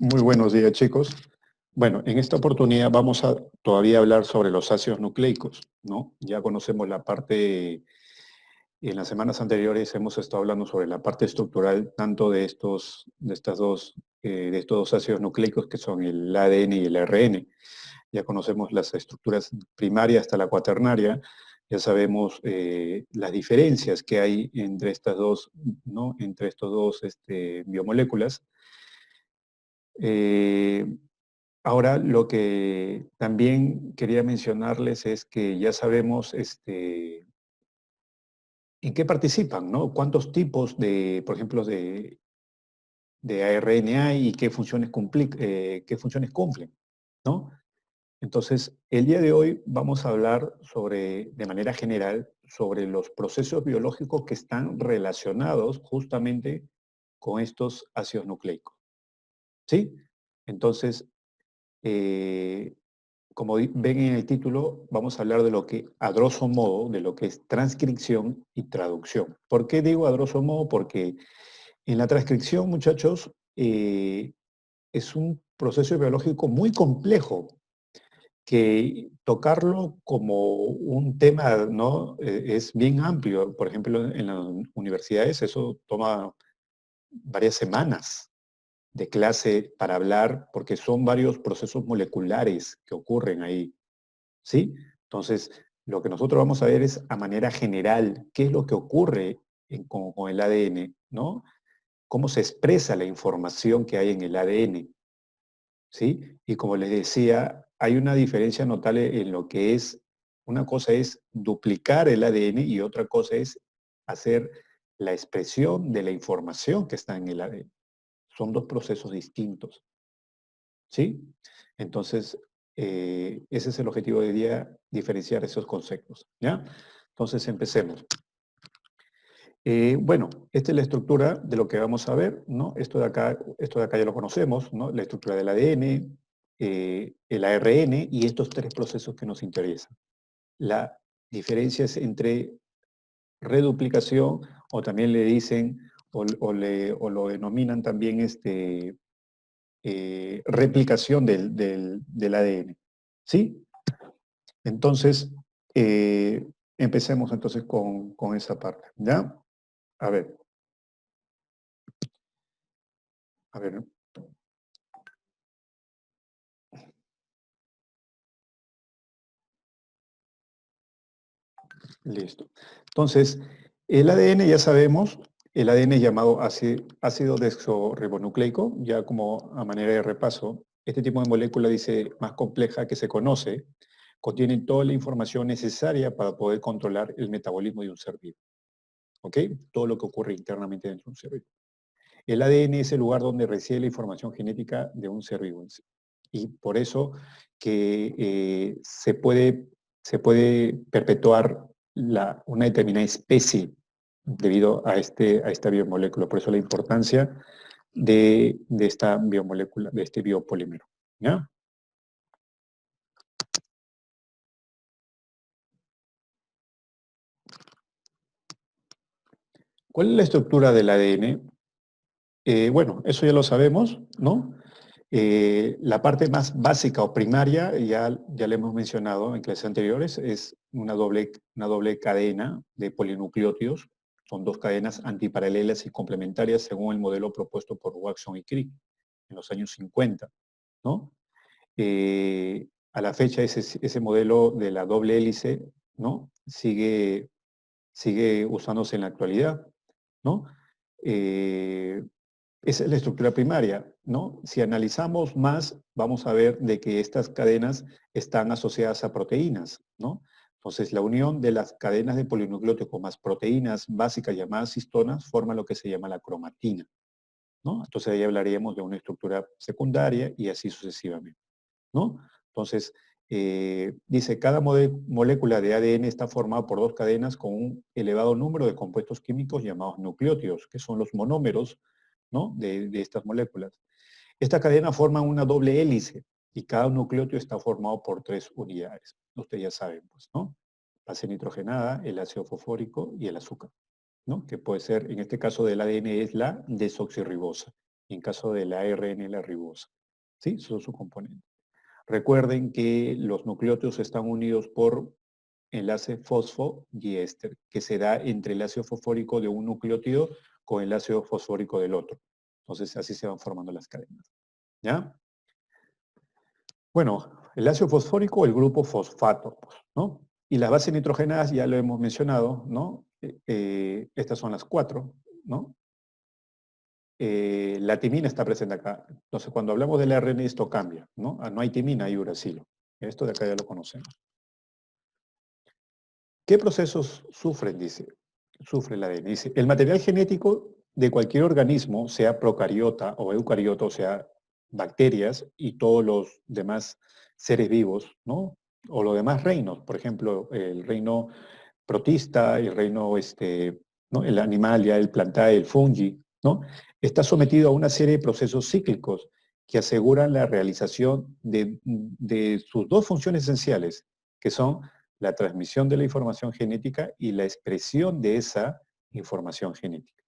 Muy buenos días, chicos. Bueno, en esta oportunidad vamos a todavía hablar sobre los ácidos nucleicos, ¿no? Ya conocemos la parte, en las semanas anteriores hemos estado hablando sobre la parte estructural tanto de estos dos ácidos nucleicos que son el ADN y el ARN. Ya conocemos las estructuras primaria hasta la cuaternaria. Ya sabemos las diferencias que hay entre estas dos, ¿no? Entre estos dos biomoléculas. Eh, Ahora, lo que también quería mencionarles es que ya sabemos en qué participan, ¿no? Cuántos tipos de, por ejemplo, de ARN hay y qué funciones cumplen, ¿no? Entonces, el día de hoy vamos a hablar sobre, de manera general, sobre los procesos biológicos que están relacionados justamente con estos ácidos nucleicos, ¿sí? Entonces, eh, como ven en el título, vamos a hablar de lo que, a grosso modo, de lo que es transcripción y traducción. ¿Por qué digo a grosso modo? Porque en la transcripción, muchachos, es un proceso biológico muy complejo que tocarlo como un tema, ¿no? Es bien amplio. Por ejemplo, en las universidades eso toma varias semanas de clase para hablar, porque son varios procesos moleculares que ocurren ahí. ¿Sí? Entonces, lo que nosotros vamos a ver es a manera general qué es lo que ocurre con el ADN, ¿no? Cómo se expresa la información que hay en el ADN, ¿sí? Y como les decía, hay una diferencia notable en lo que es, una cosa es duplicar el ADN y otra cosa es hacer la expresión de la información que está en el ADN. Son dos procesos distintos. ¿Sí? Entonces, ese es el objetivo de día, diferenciar esos conceptos, ¿ya? Entonces, empecemos. Bueno, esta es la estructura de lo que vamos a ver, ¿no? Esto de acá ya lo conocemos, ¿no? La estructura del ADN, el ARN y estos tres procesos que nos interesan. La diferencia es entre reduplicación o también le dicen o lo denominan también replicación del ADN. ¿Sí? Entonces, empecemos entonces con esa parte. ¿Ya? A ver, a ver, listo. Entonces, el ADN ya sabemos, el ADN es llamado ácido desoxirribonucleico, ya como a manera de repaso. Este tipo de molécula, dice, más compleja que se conoce, contiene toda la información necesaria para poder controlar el metabolismo de un ser vivo. ¿Ok? Todo lo que ocurre internamente dentro de un ser vivo. El ADN es el lugar donde reside la información genética de un ser vivo. Y por eso que se puede perpetuar una determinada especie debido a esta biomolécula. Por eso la importancia de esta biomolécula, de este biopolímero. ¿Ya? ¿Cuál es la estructura del ADN? Bueno, eso ya lo sabemos, ¿no? La parte más básica o primaria, ya le hemos mencionado en clases anteriores, es una doble cadena de polinucleótidos. Son dos cadenas antiparalelas y complementarias según el modelo propuesto por Watson y Crick en los años 50, ¿no? A la fecha ese modelo de la doble hélice, ¿no? Sigue usándose en la actualidad, ¿no? Eh, Esa es la estructura primaria, ¿no? Si analizamos más, vamos a ver de que estas cadenas están asociadas a proteínas, ¿no? Entonces, la unión de las cadenas de polinucleótidos con más proteínas básicas llamadas histonas forma lo que se llama la cromatina, ¿no? Entonces, ahí hablaríamos de una estructura secundaria y así sucesivamente, ¿no? Entonces, dice, cada molécula de ADN está formada por dos cadenas con un elevado número de compuestos químicos llamados nucleótidos, que son los monómeros, ¿no? de estas moléculas. Esta cadena forma una doble hélice y cada nucleótido está formado por tres unidades. Ustedes ya saben, pues, ¿no? Base nitrogenada, el ácido fosfórico y el azúcar, ¿no? Que puede ser, en este caso del ADN, es la desoxirribosa y en caso del ARN la ribosa. ¿Sí? Esos son sus componentes. Recuerden que los nucleótidos están unidos por enlace fosfodiéster, que se da entre el ácido fosfórico de un nucleótido con el ácido fosfórico del otro. Entonces, así se van formando las cadenas. ¿Ya? Bueno, el ácido fosfórico, el grupo fosfato, ¿no? Y las bases nitrogenadas ya lo hemos mencionado, ¿no? Estas son las 4, ¿no? La timina está presente acá. Entonces, cuando hablamos del ARN, esto cambia, ¿no? No hay timina, hay uracilo. Esto de acá ya lo conocemos. ¿Qué procesos sufren? Dice. Sufre el ADN. Dice, el material genético de cualquier organismo, sea procariota o eucariota, o sea, bacterias y todos los demás seres vivos, ¿no? O los demás reinos, por ejemplo, el reino protista, el reino, ¿no? El animal, ya el plantae, el fungi, ¿no? Está sometido a una serie de procesos cíclicos que aseguran la realización de sus dos funciones esenciales, que son la transmisión de la información genética y la expresión de esa información genética.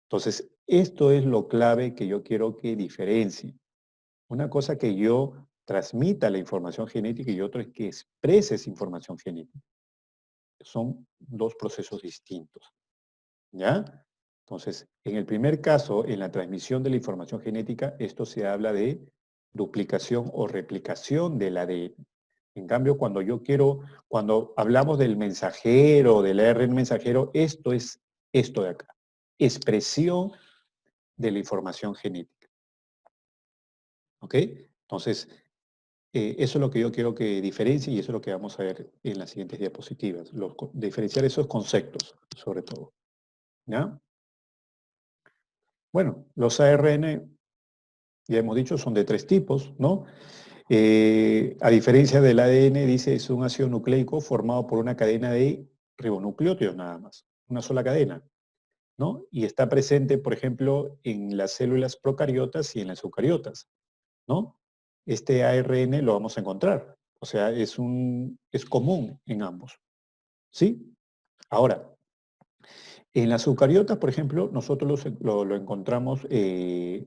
Entonces, esto es lo clave que yo quiero que diferencie. Una cosa que yo transmita la información genética y otro es que exprese esa información genética. Son dos procesos distintos. ¿Ya? Entonces, en el primer caso, en la transmisión de la información genética, esto se habla de duplicación o replicación del ADN. En cambio, cuando hablamos del mensajero, del ARN mensajero, esto es esto de acá. Expresión de la información genética. ¿Ok? Entonces, eso es lo que yo quiero que diferencie y eso es lo que vamos a ver en las siguientes diapositivas. Diferenciar esos conceptos, sobre todo. ¿Ya? Bueno, los ARN, ya hemos dicho, son de 3 tipos, ¿no? A diferencia del ADN, dice, es un ácido nucleico formado por una cadena de ribonucleótidos nada más, una sola cadena, ¿no? Y está presente, por ejemplo, en las células procariotas y en las eucariotas, ¿no? Este ARN lo vamos a encontrar, o sea, es común en ambos, ¿sí? Ahora, en las eucariotas, por ejemplo, nosotros lo encontramos,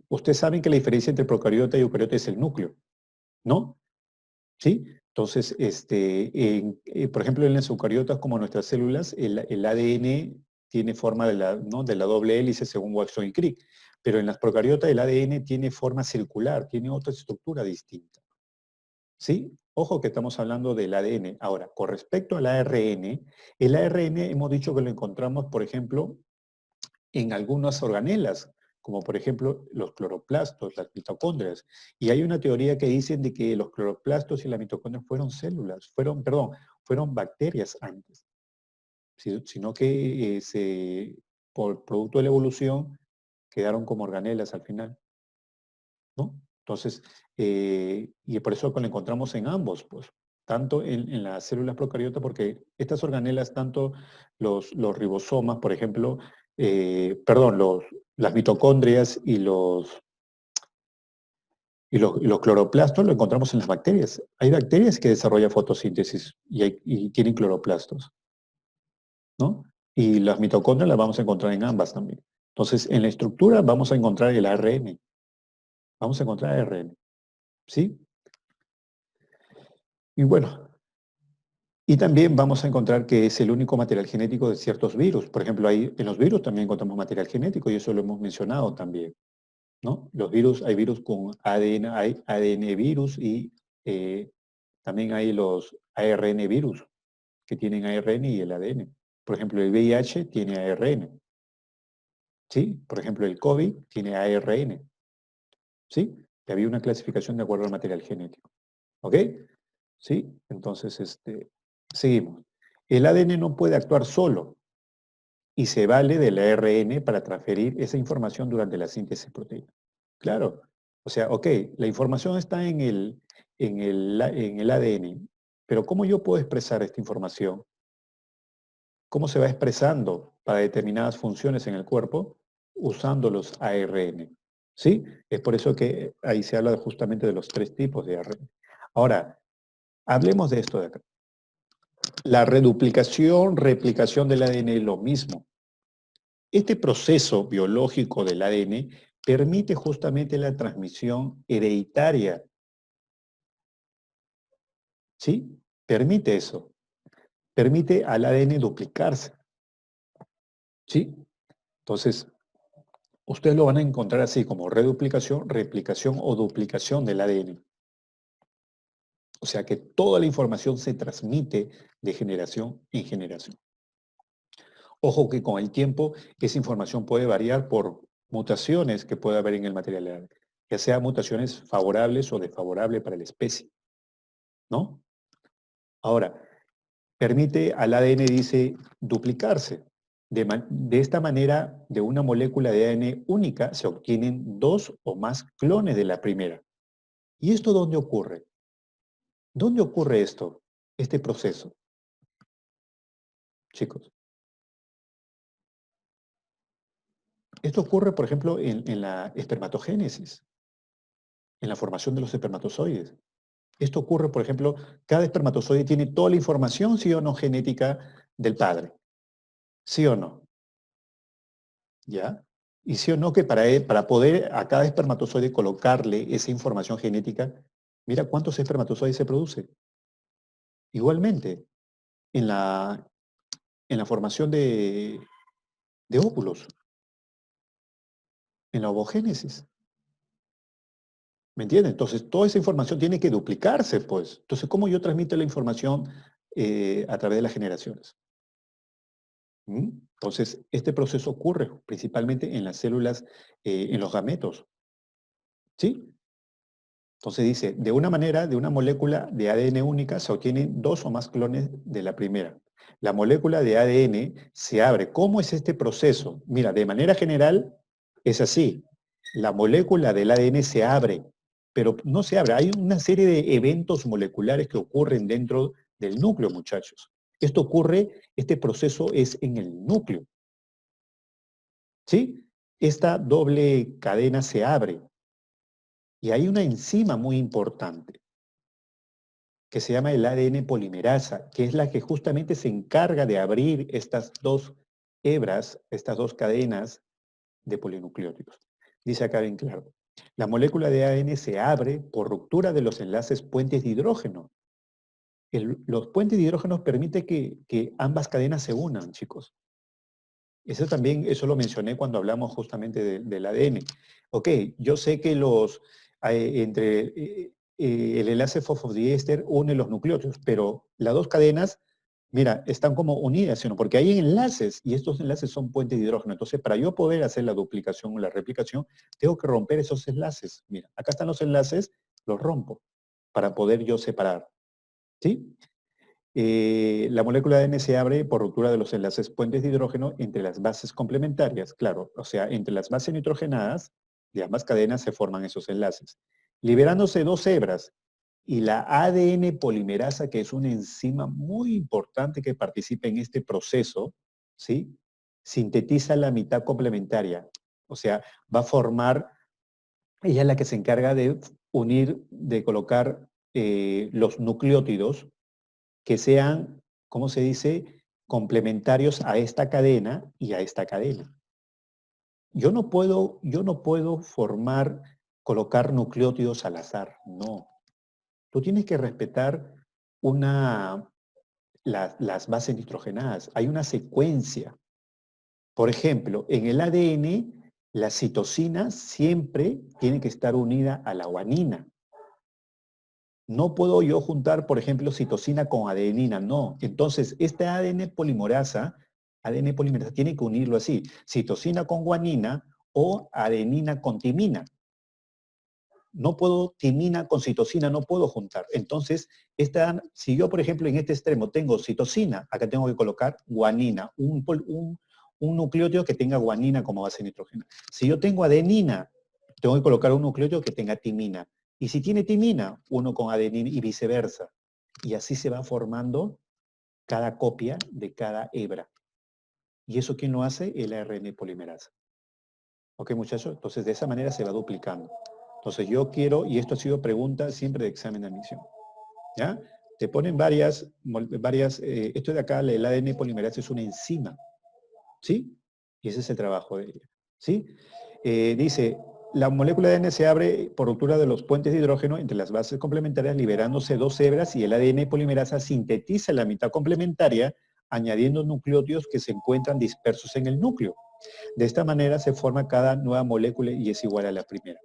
ustedes saben que la diferencia entre procariota y eucariota es el núcleo, ¿no? ¿Sí? Entonces, por ejemplo, en las eucariotas, como nuestras células, el ADN tiene forma ¿no? de la doble hélice según Watson y Crick, pero en las procariotas el ADN tiene forma circular, tiene otra estructura distinta. ¿Sí? Ojo que estamos hablando del ADN. Ahora, con respecto al ARN, el ARN hemos dicho que lo encontramos, por ejemplo, en algunas organelas, como por ejemplo los cloroplastos, las mitocondrias. Y hay una teoría que dice de que los cloroplastos y las mitocondrias fueron células, fueron bacterias antes, sino que por producto de la evolución quedaron como organelas al final, ¿no? Entonces, y por eso lo encontramos en ambos, pues, tanto en las células procariotas, porque estas organelas, tanto los ribosomas, por ejemplo, perdón, las mitocondrias y los cloroplastos lo encontramos en las bacterias. Hay bacterias que desarrollan fotosíntesis y tienen cloroplastos, ¿no? Y las mitocondrias las vamos a encontrar en ambas también. Entonces, en la estructura vamos a encontrar el ARN. Vamos a encontrar ARN, ¿sí? Y bueno, y también vamos a encontrar que es el único material genético de ciertos virus. Por ejemplo, en los virus también encontramos material genético y eso lo hemos mencionado también, ¿no? Los virus, hay virus con ADN, hay ADN virus y también hay los ARN virus que tienen ARN y el ADN. Por ejemplo, el VIH tiene ARN, ¿sí? Por ejemplo, el COVID tiene ARN, ¿sí? Y había una clasificación de acuerdo al material genético, ¿ok? ¿Sí? Entonces, seguimos. El ADN no puede actuar solo y se vale del ARN para transferir esa información durante la síntesis proteica. Claro. O sea, ok, la información está en el ADN, pero ¿cómo yo puedo expresar esta información? ¿Cómo se va expresando para determinadas funciones en el cuerpo? Usando los ARN. ¿Sí? Es por eso que ahí se habla justamente de los 3 tipos de ARN. Ahora, hablemos de esto de acá. La reduplicación, replicación del ADN es lo mismo. Este proceso biológico del ADN permite justamente la transmisión hereditaria. ¿Sí? Permite eso. Permite al ADN duplicarse. ¿Sí? Entonces, ustedes lo van a encontrar así como reduplicación, replicación o duplicación del ADN. O sea que toda la información se transmite de generación en generación. Ojo que con el tiempo esa información puede variar por mutaciones que puede haber en el material ADN, ya sea mutaciones favorables o desfavorables para la especie, ¿no? Ahora, permite al ADN, dice, duplicarse. De esta manera, de una molécula de ADN única se obtienen dos o más clones de la primera. ¿Y esto dónde ocurre? ¿Dónde ocurre esto, este proceso, chicos? Esto ocurre, por ejemplo, en la espermatogénesis, en la formación de los espermatozoides. Esto ocurre, por ejemplo, cada espermatozoide tiene toda la información, sí o no, genética del padre. ¿Sí o no? ¿Ya? Y sí o no que para poder a cada espermatozoide colocarle esa información genética, mira cuántos espermatozoides se produce. Igualmente, en la formación de óvulos, en la ovogénesis. ¿Me entienden? Entonces, toda esa información tiene que duplicarse, pues. Entonces, ¿cómo yo transmito la información a través de las generaciones? ¿Mm? Entonces, este proceso ocurre principalmente en las células, en los gametos, ¿sí? Entonces dice, de una manera, de una molécula de ADN única se obtienen dos o más clones de la primera. La molécula de ADN se abre. ¿Cómo es este proceso? Mira, de manera general es así. La molécula del ADN se abre, pero no se abre. Hay una serie de eventos moleculares que ocurren dentro del núcleo, muchachos. Esto ocurre, este proceso es en el núcleo, ¿sí? Esta doble cadena se abre y hay una enzima muy importante que se llama el ADN polimerasa, que es la que justamente se encarga de abrir estas dos hebras, estas dos cadenas de polinucleótidos. Dice acá bien claro, la molécula de ADN se abre por ruptura de los enlaces puentes de hidrógeno. Los puentes de hidrógeno permiten que ambas cadenas se unan, chicos. Eso también, eso lo mencioné cuando hablamos justamente del ADN. Ok, yo sé que el enlace fosfodiéster une los nucleótidos, pero las dos cadenas, mira, están como unidas, sino porque hay enlaces y estos enlaces son puentes de hidrógeno. Entonces, para yo poder hacer la duplicación o la replicación, tengo que romper esos enlaces. Mira, acá están los enlaces, los rompo para poder yo separar. ¿Sí? La molécula de ADN se abre por ruptura de los enlaces puentes de hidrógeno entre las bases complementarias, claro, o sea, entre las bases nitrogenadas de ambas cadenas se forman esos enlaces, liberándose dos hebras y la ADN polimerasa, que es una enzima muy importante que participa en este proceso, ¿sí? Sintetiza la mitad complementaria, o sea, va a formar, ella es la que se encarga de unir, de colocar los nucleótidos que sean, ¿cómo se dice?, complementarios a esta cadena y a esta cadena. Yo no puedo formar, colocar nucleótidos al azar, no. Tú tienes que respetar las bases nitrogenadas. Hay una secuencia. Por ejemplo, en el ADN, la citosina siempre tiene que estar unida a la guanina. No puedo yo juntar, por ejemplo, citosina con adenina, no. Entonces, este ADN polimerasa tiene que unirlo así, citosina con guanina o adenina con timina. No puedo timina con citosina, no puedo juntar. Entonces, si yo, por ejemplo, en este extremo tengo citosina, acá tengo que colocar guanina, un nucleótido que tenga guanina como base nitrógena. Si yo tengo adenina, tengo que colocar un nucleótido que tenga timina. Y si tiene timina, uno con adenina y viceversa. Y así se va formando cada copia de cada hebra. ¿Y eso quién lo hace? El ARN polimerasa. ¿Ok, muchachos? Entonces, de esa manera se va duplicando. Entonces, yo quiero, y esto ha sido pregunta siempre de examen de admisión, ¿ya? Te ponen esto de acá, el ADN polimerasa es una enzima, ¿sí? Y ese es el trabajo de ella, ¿sí? Dice, la molécula de ADN se abre por ruptura de los puentes de hidrógeno entre las bases complementarias, liberándose dos hebras y el ADN polimerasa sintetiza la mitad complementaria, añadiendo nucleótidos que se encuentran dispersos en el núcleo. De esta manera se forma cada nueva molécula y es igual a la primera.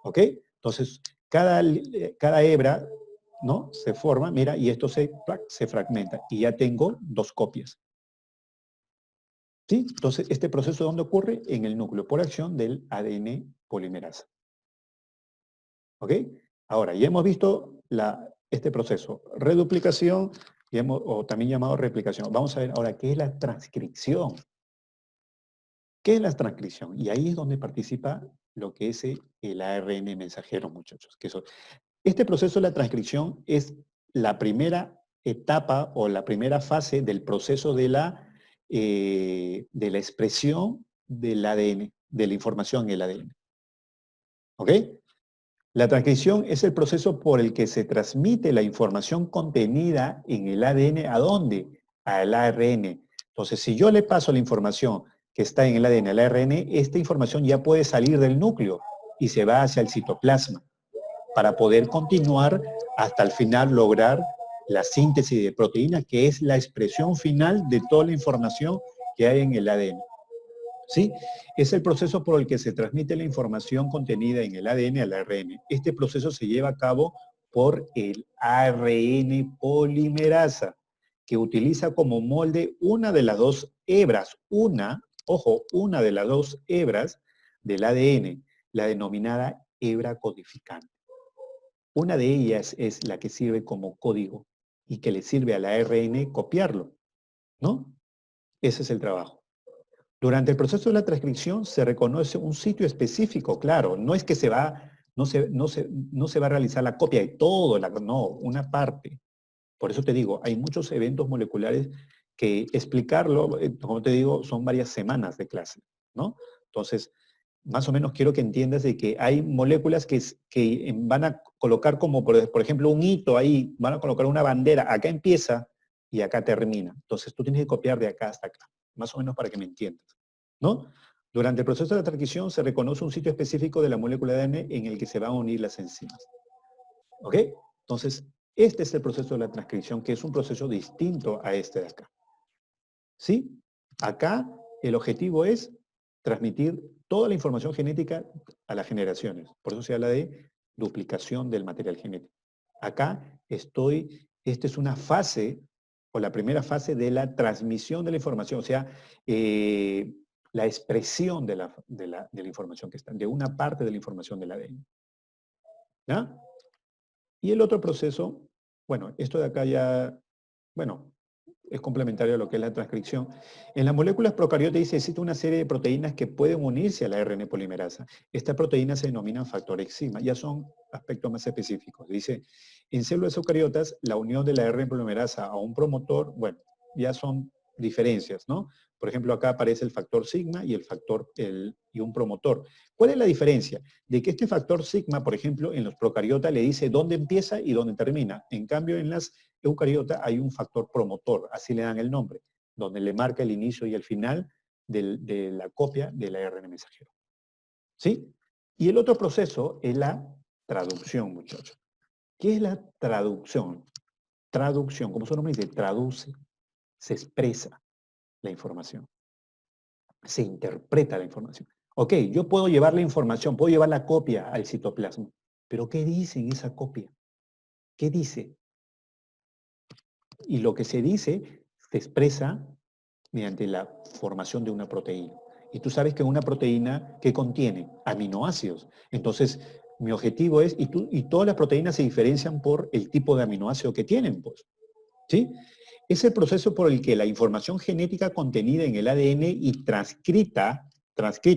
¿Ok? Entonces, cada hebra, ¿no? Se forma, mira, y esto se fragmenta. Y ya tengo dos copias. ¿Sí? Entonces, este proceso ¿dónde ocurre? En el núcleo, por acción del ADN polimerasa. ¿Ok? Ahora, ya hemos visto este proceso. Reduplicación, o también llamado replicación. Vamos a ver ahora qué es la transcripción. ¿Qué es la transcripción? Y ahí es donde participa lo que es el ARN mensajero, muchachos. Este proceso de la transcripción es la primera etapa o la primera fase del proceso de la expresión del ADN, de la información en el ADN. ¿Ok? La transcripción es el proceso por el que se transmite la información contenida en el ADN. ¿A dónde? Al ARN. Entonces, si yo le paso la información que está en el ADN al ARN, esta información ya puede salir del núcleo y se va hacia el citoplasma para poder continuar hasta el final lograr la síntesis de proteínas, que es la expresión final de toda la información que hay en el ADN. ¿Sí? Es el proceso por el que se transmite la información contenida en el ADN al ARN. Este proceso se lleva a cabo por el ARN polimerasa, que utiliza como molde una de las dos hebras, una de las dos hebras del ADN, la denominada hebra codificante. Una de ellas es la que sirve como código y que le sirve al ARN copiarlo, ¿no? Ese es el trabajo. Durante el proceso de la transcripción se reconoce un sitio específico, claro, no es que no se va a realizar la copia de todo, no, una parte. Por eso te digo, hay muchos eventos moleculares que explicarlo, como te digo, son varias semanas de clase, ¿no? Entonces, más o menos quiero que entiendas de que hay moléculas que van a colocar como, por ejemplo, un hito ahí, van a colocar una bandera, acá empieza y acá termina. Entonces, tú tienes que copiar de acá hasta acá, más o menos para que me entiendas, ¿no? Durante el proceso de transcripción se reconoce un sitio específico de la molécula de ADN en el que se van a unir las enzimas. ¿Ok? Entonces, este es el proceso de la transcripción, que es un proceso distinto a este de acá. ¿Sí? Acá el objetivo es transmitir toda la información genética a las generaciones. Por eso se habla de duplicación del material genético. Acá esta es una fase, o la primera fase de la transmisión de la información, o sea, la expresión de la información que está, de una parte de la información del ADN. ¿Ya? Y el otro proceso, bueno, esto de acá ya, bueno, es complementario a lo que es la transcripción. En las moléculas procariotas dice, existe una serie de proteínas que pueden unirse a la ARN polimerasa. Estas proteínas se denominan factores sigma, ya son aspectos más específicos. Dice, en células eucariotas, la unión de la ARN polimerasa a un promotor, bueno, ya son diferencias, ¿no? Por ejemplo, acá aparece el factor sigma y y un promotor. ¿Cuál es la diferencia? De que este factor sigma, por ejemplo, en los procariotas le dice dónde empieza y dónde termina. En cambio, en las eucariota hay un factor promotor, así le dan el nombre, donde le marca el inicio y el final de la copia del ARN mensajero. ¿Sí? Y el otro proceso es la traducción, muchachos. ¿Qué es la traducción? Traducción, como su nombre dice, traduce, se expresa la información, se interpreta la información. Ok, yo puedo llevar la información, puedo llevar la copia al citoplasma, pero ¿qué dice en esa copia? ¿Qué dice? Y lo que se dice se expresa mediante la formación de una proteína. Y tú sabes que una proteína que contiene aminoácidos. Entonces, mi objetivo es, y todas las proteínas se diferencian por el tipo de aminoácido que tienen, pues. ¿Sí? Es el proceso por el que la información genética contenida en el ADN y transcrita,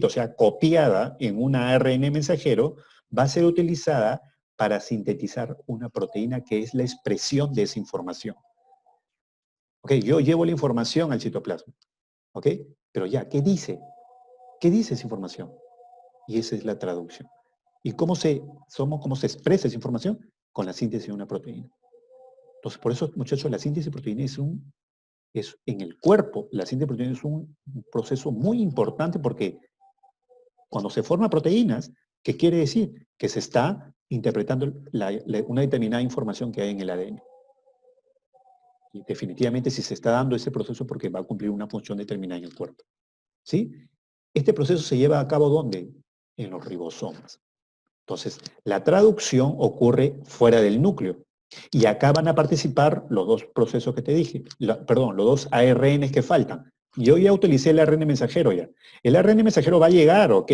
o sea, copiada en un ARN mensajero, va a ser utilizada para sintetizar una proteína que es la expresión de esa información. Ok, yo llevo la información al citoplasma. ¿Ok? Pero ya, ¿qué dice? ¿Qué dice esa información? Y esa es la traducción. ¿Y cómo se expresa esa información? Con la síntesis de una proteína. Entonces, por eso, muchachos, la síntesis de proteína es en el cuerpo, la síntesis de proteína es un proceso muy importante porque Cuando se forman proteínas, ¿qué quiere decir? Que se está interpretando una determinada información que hay en el ADN. Y definitivamente si se está dando ese proceso porque va a cumplir una función determinada en el cuerpo. ¿Sí? Este proceso se lleva a cabo ¿dónde? En los ribosomas. Entonces, la traducción ocurre fuera del núcleo. Y acá van a participar los dos procesos que te dije, perdón, los dos ARNs que faltan. Yo ya utilicé el ARN mensajero ya. El ARN mensajero va a llegar, ok,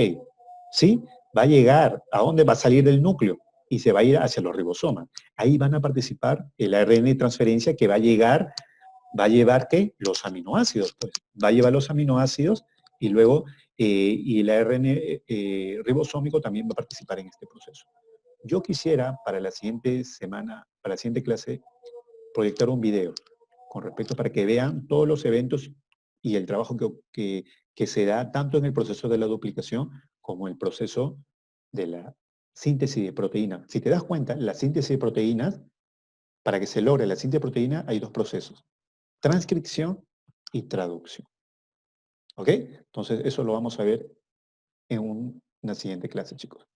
¿sí? Va a llegar, ¿a dónde va a salir del núcleo? Y se va a ir hacia los ribosomas. Ahí van a participar el ARN de transferencia que va a llegar, va a llevar, ¿qué? Los aminoácidos, pues. Va a llevar los aminoácidos y luego y el ARN ribosómico también va a participar en este proceso. Yo quisiera para la siguiente semana, para la siguiente clase, proyectar un video con respecto para que vean todos los eventos y el trabajo que se da tanto en el proceso de la duplicación como el proceso de la síntesis de proteínas. Si te das cuenta, la síntesis de proteínas, para que se logre la síntesis de proteína hay dos procesos, transcripción y traducción. ¿Ok? Entonces eso lo vamos a ver en una siguiente clase, chicos.